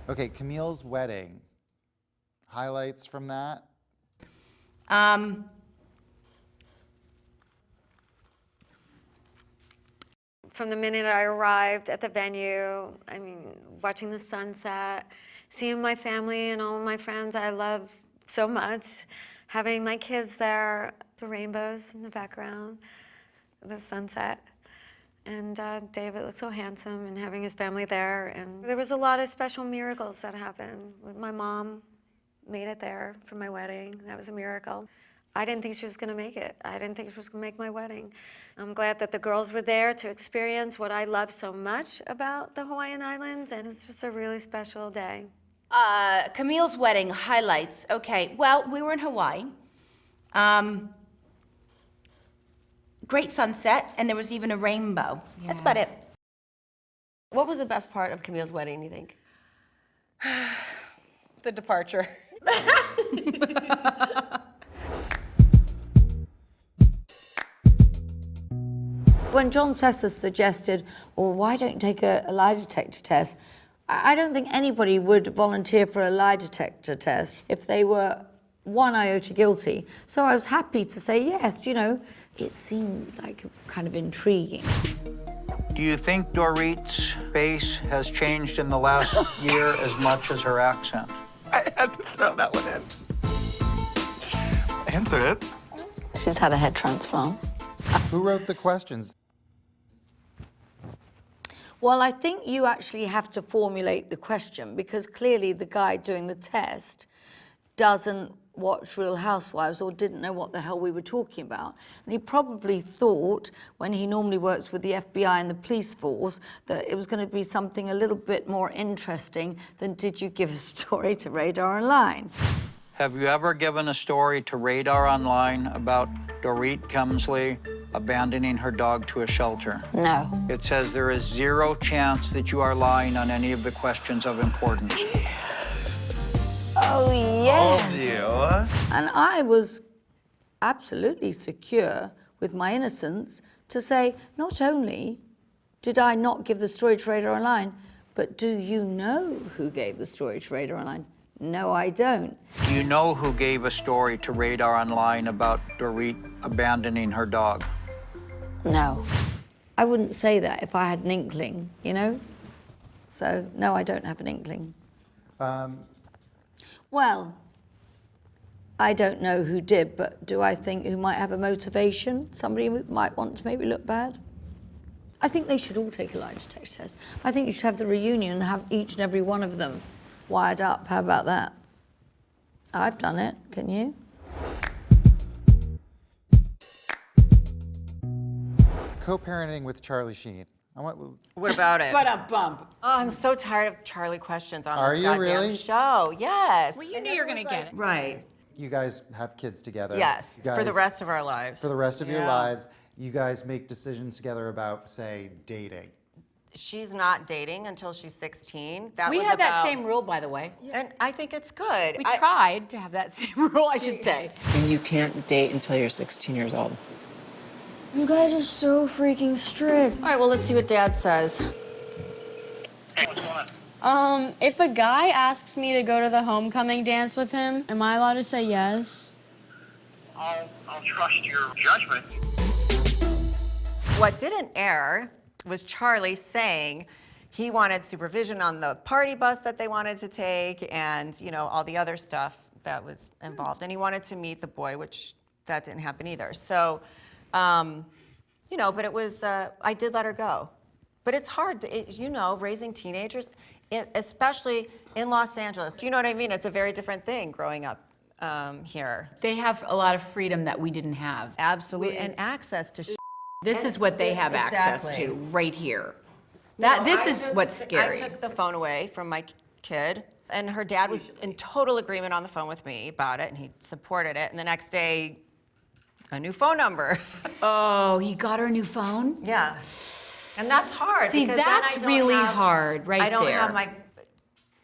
Okay, Camille's wedding. Highlights from that? From the minute I arrived at the venue, I mean, watching the sunset, seeing my family and all my friends I love so much, having my kids there, the rainbows in the background, the sunset. And David looked so handsome, and having his family there. And there was a lot of special miracles that happened. My mom made it there for my wedding. That was a miracle. I didn't think she was gonna make it. I didn't think she was gonna make my wedding. I'm glad that the girls were there to experience what I love so much about the Hawaiian Islands, and it's just a really special day. Camille's wedding highlights. Okay, well, we were in Hawaii. Great sunset, and there was even a rainbow. Yeah. That's about it. What was the best part of Camille's wedding, you think? The departure. When John Sessa suggested, well, why don't you take a lie detector test? I don't think anybody would volunteer for a lie detector test if they were one iota guilty. So I was happy to say yes, you know. It seemed like kind of intriguing. Do you think Dorit's face has changed in the last year as much as her accent? I had to throw that one in. Answered it. She's had a head transplant. Who wrote the questions? Well, I think you actually have to formulate the question, because clearly the guy doing the test doesn't watch Real Housewives or didn't know what the hell we were talking about. And he probably thought, when he normally works with the FBI and the police force, that it was going to be something a little bit more interesting than did you give a story to Radar Online. Have you ever given a story to Radar Online about Dorit Kemsley abandoning her dog to a shelter? No. It says there is 0 chance that you are lying on any of the questions of importance. Oh, yes. Told you. And I was absolutely secure with my innocence to say, not only did I not give the story to Radar Online, but do you know who gave the story to Radar Online? No, I don't. Do you know who gave a story to Radar Online about Dorit abandoning her dog? No. I wouldn't say that if I had an inkling, you know? So, no, I don't have an inkling. Well, I don't know who did, but do I think who might have a motivation? Somebody who might want to maybe look bad? I think they should all take a lie detector test. I think you should have the reunion and have each and every one of them wired up. How about that? I've done it. Can you? Co-parenting with Charlie Sheen. What about it? What a bump. Oh, I'm so tired of Charlie questions on Are this you goddamn really? show. Yes. Well, you knew you were going to get it. Right. You guys have kids together. Yes, You for the guys- rest of our lives. For the rest of your Yeah. lives, you guys make decisions together about, say, dating. She's not dating until she's 16. That We was had that about- same rule, by the way. And I think it's good. We tried to have that same rule, I should say. You can't date until you're 16 years old. You guys are so freaking strict. All right, well, let's see what Dad says. Hey, what's going on? If a guy asks me to go to the homecoming dance with him, am I allowed to say yes? I'll trust your judgment. What didn't air was Charlie saying he wanted supervision on the party bus that they wanted to take and, you know, all the other stuff that was involved. And he wanted to meet the boy, which that didn't happen either. So, you know, but it was, I did let her go. But it's hard, you know, raising teenagers, especially in Los Angeles. Do you know what I mean? It's a very different thing growing up here. They have a lot of freedom that we didn't have. Absolutely, and access to This is what they have access Exactly. to right here. This is what's scary. I took the phone away from my kid, and her dad was in total agreement on the phone with me about it, and he supported it. And the next day, a new phone number. Oh, he got her a new phone? Yeah. And that's hard. See, because then that's I don't really have- hard right I don't there. have my.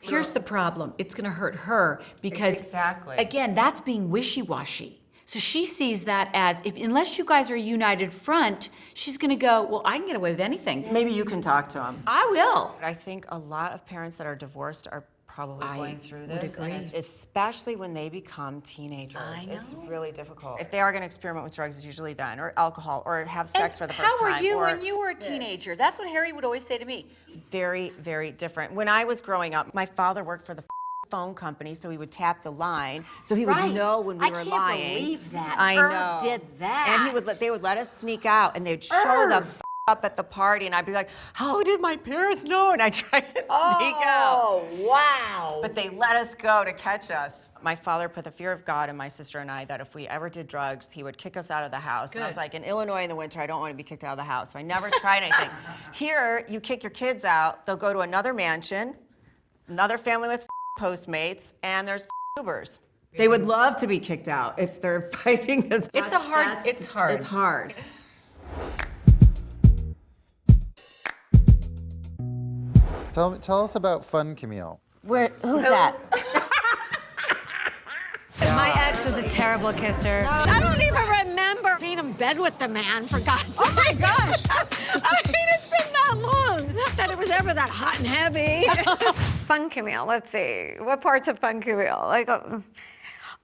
Here's the problem. It's going to hurt her because, Exactly. again, that's being wishy-washy. So she sees that as, unless you guys are a united front, she's going to go, well, I can get away with anything. Maybe you can talk to him. I will. I think a lot of parents that are divorced are probably going through would this, and agree. it's, especially when they become teenagers. It's really difficult. If they are going to experiment with drugs, it's usually done, or alcohol, or have sex for the first time. How were you or when you were a teenager? That's what Harry would always say to me. It's very, very different. When I was growing up, my father worked for the phone company, so he would tap the line, so he would know when we were lying. I can't believe that. I know. Did that. And they would let us sneak out, and they'd show the up at the party, and I'd be like, how did my parents know? And I'd try to sneak out. Oh, wow. But they let us go to catch us. My father put the fear of God in my sister and I that if we ever did drugs, he would kick us out of the house. And I was like, in Illinois in the winter, I don't want to be kicked out of the house. So I never tried anything. Here, you kick your kids out, they'll go to another mansion, another family with Postmates, and there's Ubers. They would love to be kicked out if they're fighting. It's hard. It's hard. Tell us about Fun Camille. Who's that? My ex was a terrible kisser. I don't even remember being in bed with the man, for God's sake. Oh my gosh! I mean, it's been that long. Not that it was ever that hot and heavy. Fun Camille, let's see. What parts of Fun Camille?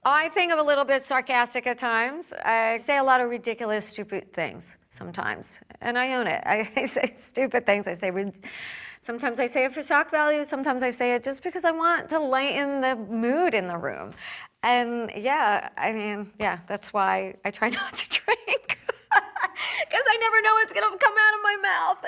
I think I'm a little bit sarcastic at times. I say a lot of ridiculous, stupid things sometimes, and I own it. I say stupid things. Sometimes I say it for shock value. Sometimes I say it just because I want to lighten the mood in the room. And that's why I try not to drink. Because I never know what's going to come out of my mouth.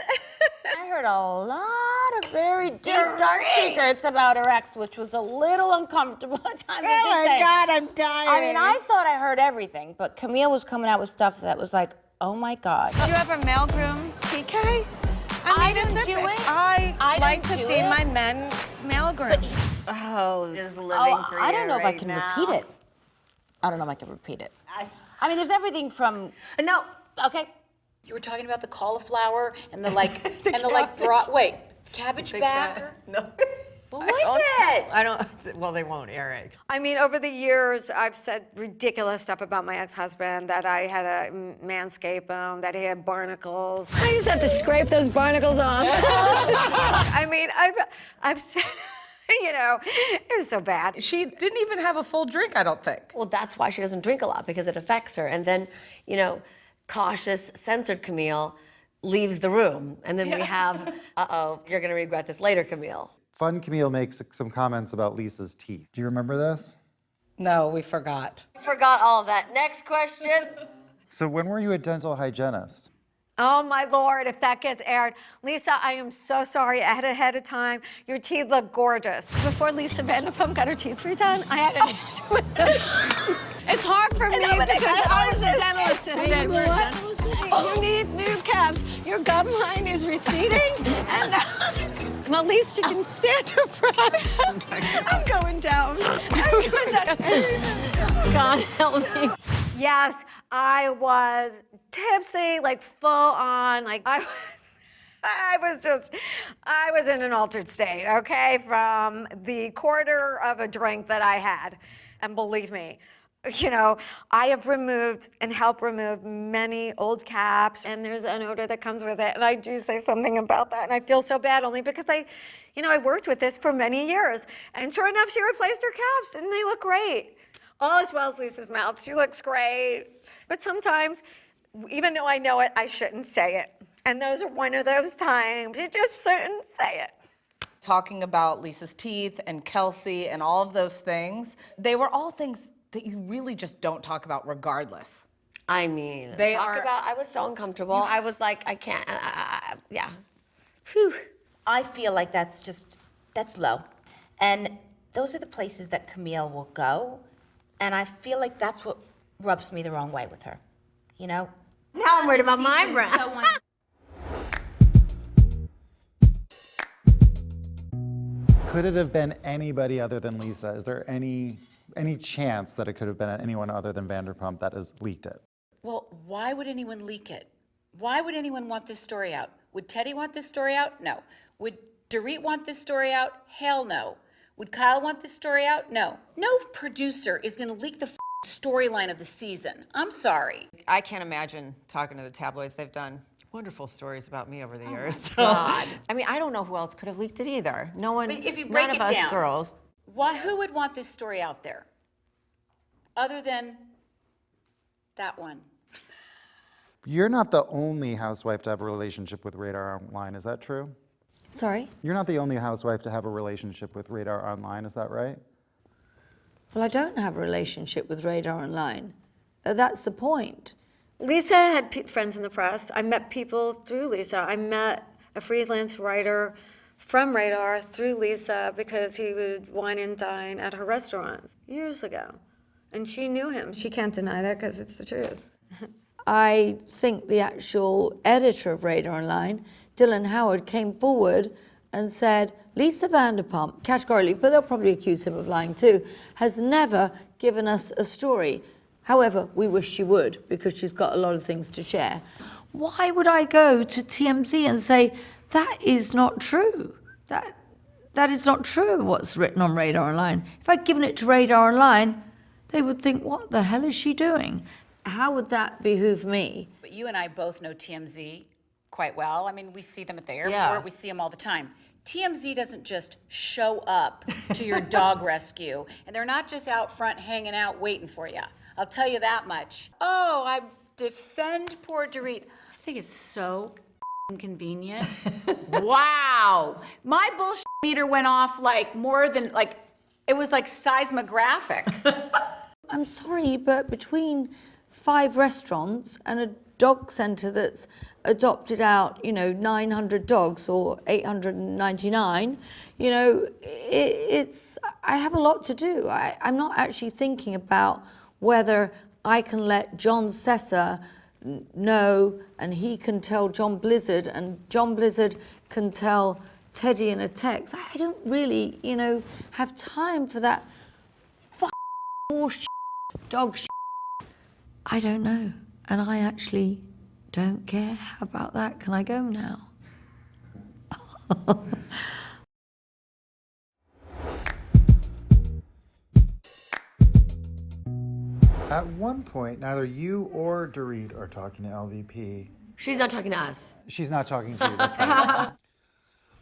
I heard a lot of very deep, dark secrets about her ex, which was a little uncomfortable at times. Oh my God, I'm dying. I mean, I thought I heard everything, but Camille was coming out with stuff that was like, oh my God. Do you have a mailroom, PK? I didn't do it. I like to see my men mailroom. Just living for I don't you know if I right can now. repeat it. I don't know if I can repeat it. I mean, there's everything from, no, okay. You were talking about the cauliflower and the cabbage back. No. What was it? I don't, well, they won't air it. I mean, over the years, I've said ridiculous stuff about my ex-husband, that I had to manscape him, that he had barnacles. I used to have to scrape those barnacles off. I mean, I've said, it was so bad. She didn't even have a full drink, I don't think. Well, that's why she doesn't drink a lot, because it affects her. And then, cautious, censored Camille leaves the room. And then we have, you're going to regret this later, Camille. Fun Camille makes some comments about Lisa's teeth. Do you remember this? No, we forgot. Forgot all of that. Next question. So when were you a dental hygienist? Oh my Lord, if that gets aired. Lisa, I am so sorry ahead of time. Your teeth look gorgeous. Before Lisa Vanderpump got her teeth redone, I had an issue with them. It's hard for me because I was a dental assistant. You need new caps. Your gum line is receding, and at least you can stand upright. I'm going down. God help me. Yes, I was tipsy, full on, I was in an altered state, okay, from the quarter of a drink that I had. And believe me, I have removed and helped remove many old caps, and there's an odor that comes with it, and I do say something about that, and I feel so bad only because I worked with this for many years, and sure enough, she replaced her caps, and they look great. All as well as Lisa's mouth. She looks great. But sometimes, even though I know it, I shouldn't say it. And those are one of those times you just shouldn't say it. Talking about Lisa's teeth and Kelsey and all of those things, they were all things that you really just don't talk about regardless. I mean, I was so uncomfortable. I was like, I can't, yeah. Whew. I feel like that's low. And those are the places that Camille will go. And I feel like that's what rubs me the wrong way with her, Now I'm worried about my breath. Could it have been anybody other than Lisa? Is there any chance that it could have been anyone other than Vanderpump that has leaked it? Well, why would anyone leak it? Why would anyone want this story out? Would Teddi want this story out? No. Would Dorit want this story out? Hell no. Would Kyle want this story out? No. No producer is going to leak the storyline of the season. I'm sorry. I can't imagine talking to the tabloids. They've done wonderful stories about me over the years. So, God. I mean, I don't know who else could have leaked it either. No one, But if you break none it of us down, girls. who would want this story out there? Other than that one. You're not the only housewife to have a relationship with Radar Online, is that true? Sorry? You're not the only housewife to have a relationship with Radar Online, is that right? Well, I don't have a relationship with Radar Online. That's the point. Lisa had friends in the press. I met people through Lisa. I met a freelance writer from Radar through Lisa because he would wine and dine at her restaurants years ago. And she knew him. She can't deny that because it's the truth. I think the actual editor of Radar Online, Dylan Howard, came forward and said, Lisa Vanderpump, categorically, but they'll probably accuse him of lying too, has never given us a story. However, we wish she would, because she's got a lot of things to share. Why would I go to TMZ and say, that is not true? That is not true, what's written on Radar Online. If I'd given it to Radar Online, they would think, what the hell is she doing? How would that behoove me? But you and I both know TMZ quite well. I mean, we see them at the airport. Yeah. We see them all the time. TMZ doesn't just show up to your dog rescue, and they're not just out front hanging out waiting for you. I'll tell you that much. Oh, I defend poor Dorit. I think it's so convenient. Wow. My bullshit meter went off like more than, like, it was like seismographic. I'm sorry, but between 5 restaurants and a dog centre that's adopted out, 900 dogs or 899, I have a lot to do. I'm not actually thinking about whether I can let John Sessa know and he can tell John Blizzard and John Blizzard can tell Teddy in a text. I don't really, have time for that horse dog shit. I don't know. And I actually don't care about that. Can I go now? At one point, neither you or Dorit are talking to LVP. She's not talking to us. She's not talking to you, that's right.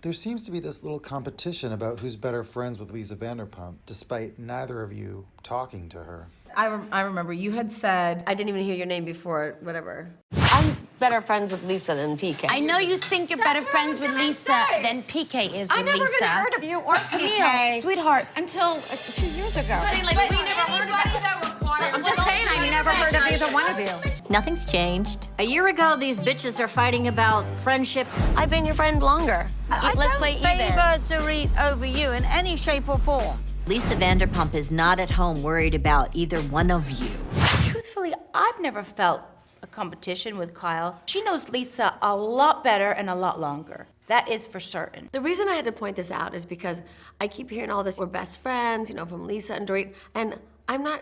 There seems to be this little competition about who's better friends with Lisa Vanderpump, despite neither of you talking to her. I remember you had said, I didn't even hear your name before, whatever. I'm better friends with Lisa than PK. I know you think you're better friends with Lisa than PK is with Lisa. I never even heard of you or Camille, Sweetheart. until 2 years ago. we never heard of I'm just saying, I never heard of either one of you. Nothing's changed. A year ago, these bitches are fighting about friendship. I've been your friend longer. Let's play even. I don't favor Dorit over you in any shape or form. Lisa Vanderpump is not at home worried about either one of you. Truthfully, I've never felt a competition with Kyle. She knows Lisa a lot better and a lot longer. That is for certain. The reason I had to point this out is because I keep hearing all this, we're best friends, from Lisa and Dorit, and I'm not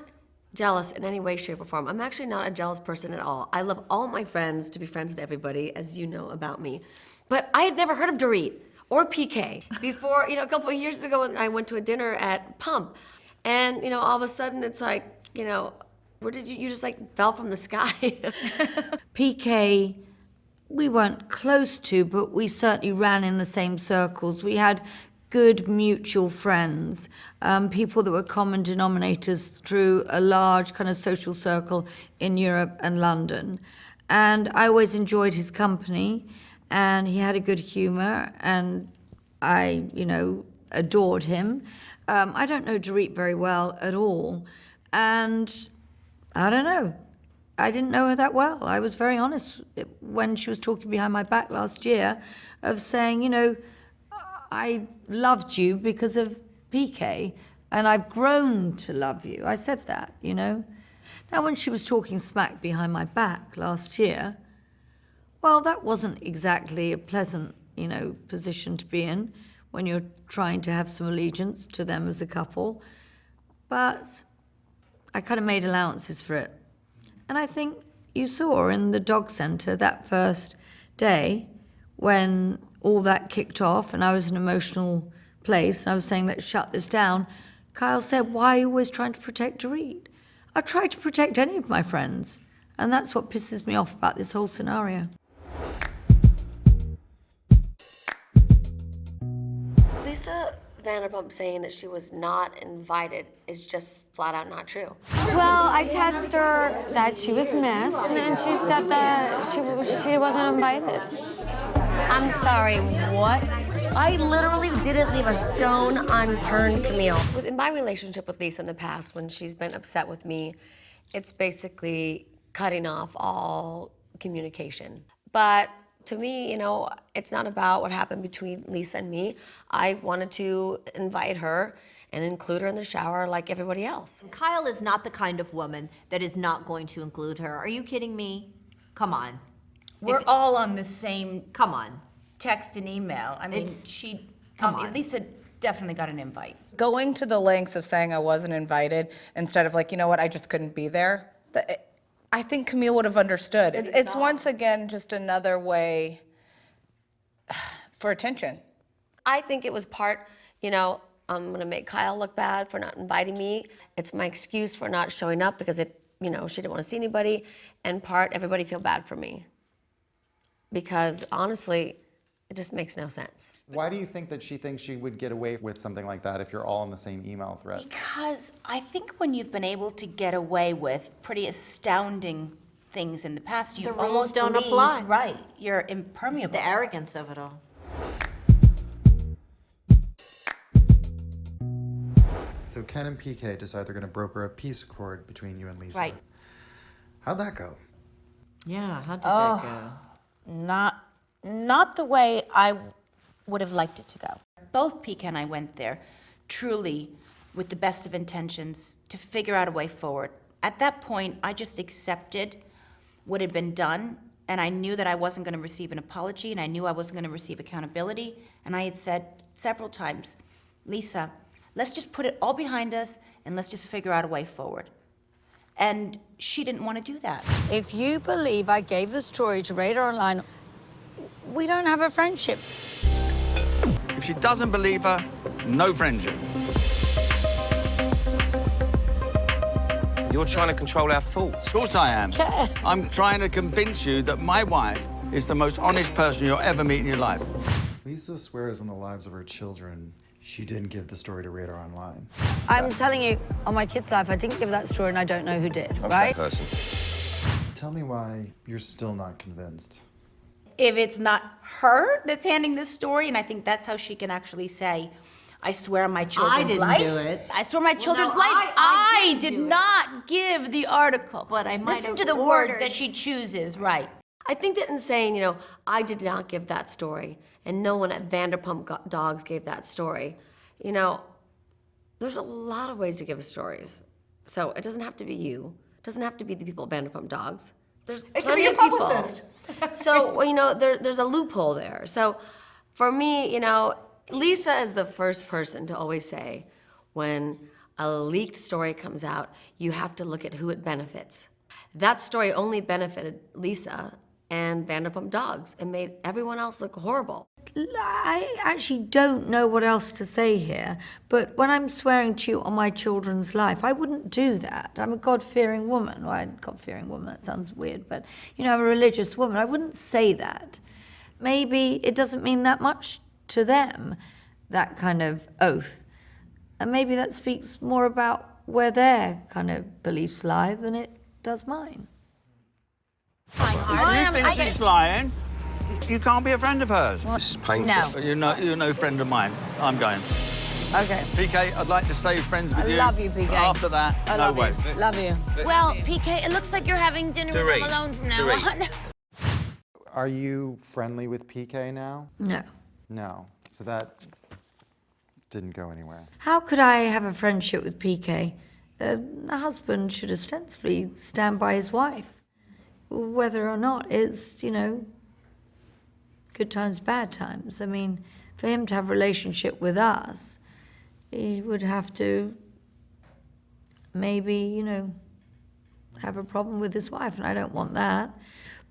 jealous in any way, shape, or form. I'm actually not a jealous person at all. I love all my friends to be friends with everybody, as you know about me. But I had never heard of Dorit or PK before, a couple of years ago when I went to a dinner at Pump. And, all of a sudden it's like, where did you just fell from the sky? PK, we weren't close to, but we certainly ran in the same circles. We had good mutual friends, people that were common denominators through a large kind of social circle in Europe and London. And I always enjoyed his company, and he had a good humor, and I, adored him. I don't know Dorit very well at all, and I don't know. I didn't know her that well. I was very honest when she was talking behind my back last year of saying, I loved you because of PK, and I've grown to love you. I said that, Now, when she was talking smack behind my back last year, well, that wasn't exactly a pleasant, position to be in when you're trying to have some allegiance to them as a couple. But I kind of made allowances for it. And I think you saw in the dog centre that first day when all that kicked off and I was in an emotional place and I was saying, let's shut this down, Kyle said, why are you always trying to protect Dorit? I try to protect any of my friends. And that's what pisses me off about this whole scenario. Lisa Vanderpump saying that she was not invited is just flat out not true. Well, I texted her that she was missed, and she said that she wasn't invited. I'm sorry, what? I literally didn't leave a stone unturned, Camille. In my relationship with Lisa in the past, when she's been upset with me, it's basically cutting off all communication. But to me, you know, it's not about what happened between Lisa and me. I wanted to invite her and include her in the shower like everybody else. Kyle is not the kind of woman that is not going to include her. Are you kidding me? Come on. We're all on the same Come on. text and email. I mean, Come on. Lisa definitely got an invite. Going to the lengths of saying I wasn't invited instead of like, you know what, I just couldn't be there. I think Camille would have understood. It's once again just another way for attention. I think it was part, you know, I'm gonna make Kyle look bad for not inviting me. It's my excuse for not showing up because she didn't want to see anybody, and part, everybody feel bad for me. Because honestly, it just makes no sense. Why do you think that she thinks she would get away with something like that if you're all in the same email thread? Because I think when you've been able to get away with pretty astounding things in the past, you The rules almost don't believe, apply. Right, you're It's impermeable. the arrogance of it all. So Ken and PK decide they're going to broker a peace accord between you and Lisa. Right. How'd that go? Yeah, how did that go? Not the way I would have liked it to go. Both PK and I went there truly with the best of intentions to figure out a way forward. At that point, I just accepted what had been done, and I knew that I wasn't going to receive an apology, and I knew I wasn't going to receive accountability. And I had said several times, Lisa, let's just put it all behind us, and let's just figure out a way forward. And she didn't want to do that. If you believe I gave the story to Radar Online, we don't have a friendship. If she doesn't believe her, no friendship. You're trying to control our thoughts. Of course I am. I'm trying to convince you that my wife is the most honest person you'll ever meet in your life. Lisa swears on the lives of her children she didn't give the story to Radar Online. I'm telling you, on my kid's life, I didn't give that story and I don't know who did, right? Person. Tell me why you're still not convinced. If it's not her that's handing this story, and I think that's how she can actually say, I swear on my children's life. didn't do it. I swear on my children's no, life. I I did didn't do it. not give the article. But I might Listen have to the words ordered that she chooses, right. I think that in saying, I did not give that story, and no one at Vanderpump Dogs gave that story, there's a lot of ways to give stories. So it doesn't have to be you. It doesn't have to be the people at Vanderpump Dogs. There's plenty of people. So, there's a loophole there. So for me, Lisa is the first person to always say, when a leaked story comes out, you have to look at who it benefits. That story only benefited Lisa and Vanderpump Dogs and made everyone else look horrible. I actually don't know what else to say here, but when I'm swearing to you on my children's life, I wouldn't do that. I'm a God-fearing woman. Well, I'm a God-fearing woman, that sounds weird, but, I'm a religious woman. I wouldn't say that. Maybe it doesn't mean that much to them, that kind of oath. And maybe that speaks more about where their kind of beliefs lie than it does mine. If you think she's lying, you can't be a friend of hers. This is painful. No. You're no friend of mine. I'm going. Okay. PK, I'd like to stay friends with you. I love you, PK. After that, I no love way. you. Love you. Well, PK, it looks like you're having dinner with them alone from now on. Are you friendly with PK now? No. No. So that didn't go anywhere. How could I have a friendship with PK? A husband should ostensibly stand by his wife. Whether or not it's, good times, bad times. I mean, for him to have a relationship with us, he would have to maybe, have a problem with his wife, and I don't want that.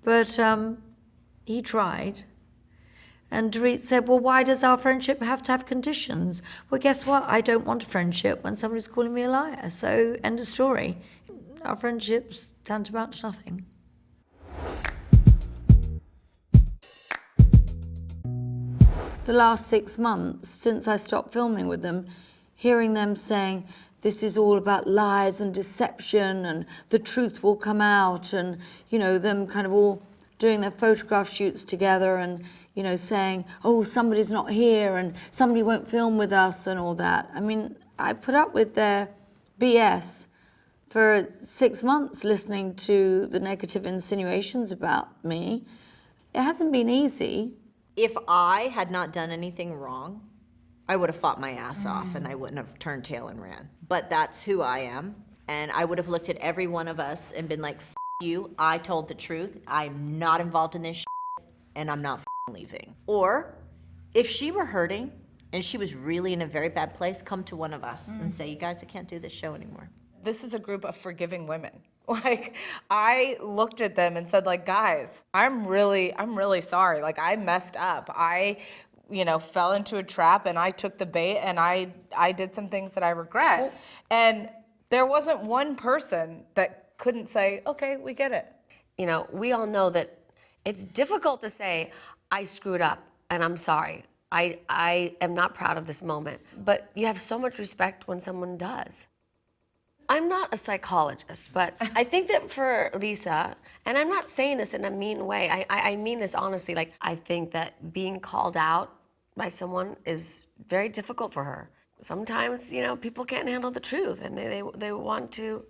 But he tried. And Dorit said, well, why does our friendship have to have conditions? Well, guess what? I don't want a friendship when somebody's calling me a liar. So, end of story. Our friendship's tantamount to nothing. the last 6 months since I stopped filming with them, hearing them saying, this is all about lies and deception and the truth will come out, and, you know, them kind of all doing their photograph shoots together and, you know, saying, oh, somebody's not here and somebody won't film with us and all that. I mean, I put up with their BS for 6 months listening to the negative insinuations about me. It hasn't been easy. If I had not done anything wrong, I would have fought my ass off and I wouldn't have turned tail and ran. But that's who I am. And I would have looked at every one of us and been like, F you, I told the truth. I'm not involved in this shit, and I'm not leaving. Or if she were hurting and she was really in a very bad place, come to one of us and say, you guys, I can't do this show anymore. This is a group of forgiving women. Like, I looked at them and said, like, guys, I'm really sorry. Like, I messed up. I, you know, fell into a trap and I took the bait and I did some things that I regret. And there wasn't one person that couldn't say, okay, we get it. You know, we all know that it's difficult to say, I screwed up and I'm sorry. I am not proud of this moment. But you have so much respect when someone does. I'm not a psychologist, but I think that for Lisa, and I'm not saying this in a mean way, I mean this honestly, like, I think that being called out by someone is very difficult for her. Sometimes, you know, people can't handle the truth and they want to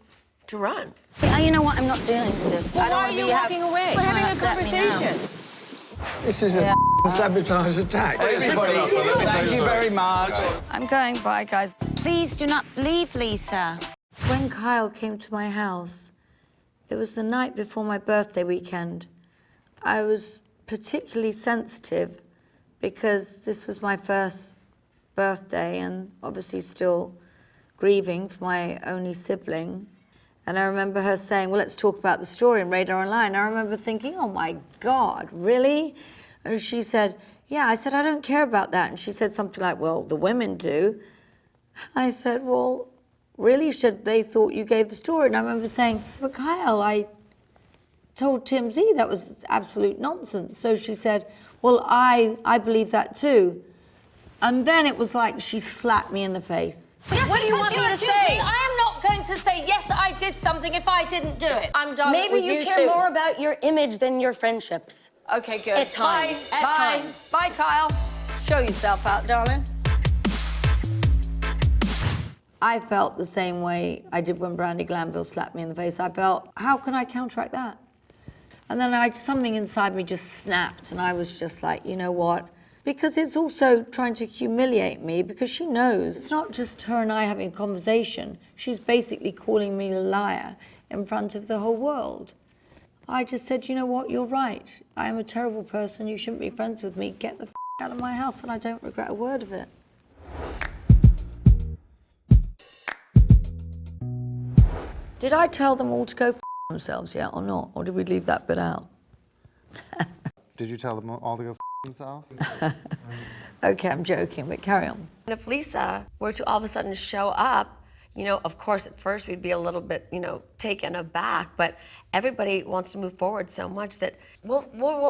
run. You know what, I'm not dealing with this. Well, why are you walking away? We're having a conversation. This is a sabotage attack. Everybody, thank you very much. I'm going, bye, guys. Please do not leave, Lisa. When Kyle came to my house, it was the night before my birthday weekend. I was particularly sensitive because this was my first birthday and obviously still grieving for my only sibling. And I remember her saying, well, let's talk about the story in Radar Online. I remember thinking, oh my God, really? And she said, yeah. I said, I don't care about that. And she said something like, well, the women do. I said, well, really? She said, they thought you gave the story. And I remember saying, but Kyle, I told TMZ that was absolute nonsense. So she said, well, I believe that too. And then it was like she slapped me in the face. Yes, what do you want me to say? I am not going to say, yes, I did something if I didn't do it. I'm done Maybe with you care too. more about your image than your friendships. Okay, good. At times. Bye. At Bye. times. Bye, Kyle. Show yourself out, darling. I felt the same way I did when Brandy Glanville slapped me in the face. I felt, how can I counteract that? And then something inside me just snapped, and I was just like, you know what? Because it's also trying to humiliate me, because she knows it's not just her and I having a conversation. She's basically calling me a liar in front of the whole world. I just said, you know what? You're right. I am a terrible person. You shouldn't be friends with me. Get the out of my house, and I don't regret a word of it. Did I tell them all to go themselves yet or not? Or did we leave that bit out? Did you tell them all to go themselves? Okay, I'm joking, but carry on. And if Lisa were to all of a sudden show up, you know, of course, at first we'd be a little bit, you know, taken aback, but everybody wants to move forward so much that we'll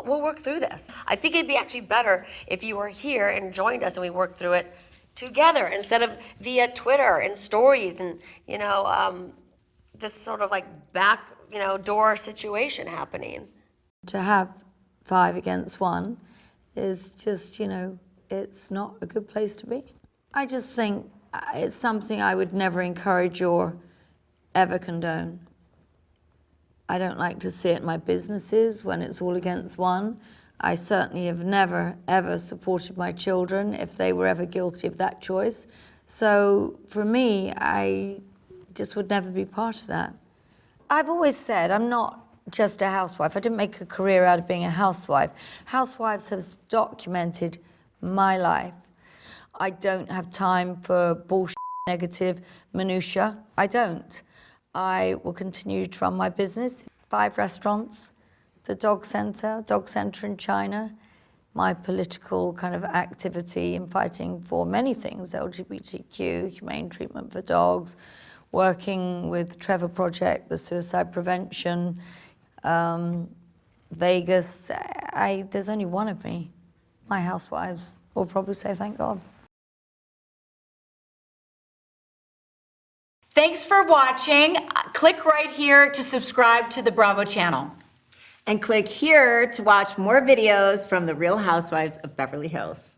work through this. I think it'd be actually better if you were here and joined us and we worked through it together instead of via Twitter and stories and, you know, this sort of like back, you know, door situation happening. To have 5 against 1 is just, you know, it's not a good place to be. I just think it's something I would never encourage or ever condone. I don't like to see it in my businesses when it's all against one. I certainly have never, ever supported my children if they were ever guilty of that choice. So for me, I just would never be part of that. I've always said I'm not just a housewife. I didn't make a career out of being a housewife. Housewives have documented my life. I don't have time for bullshit, negative minutiae. I don't. I will continue to run my business. 5 restaurants, the dog center in China, my political kind of activity in fighting for many things, LGBTQ, humane treatment for dogs, working with Trevor Project, the suicide prevention, Vegas. There's only one of me, my Housewives. we'll probably say thank God. Thanks for watching. Click right here to subscribe to the Bravo channel. And click here to watch more videos from the Real Housewives of Beverly Hills.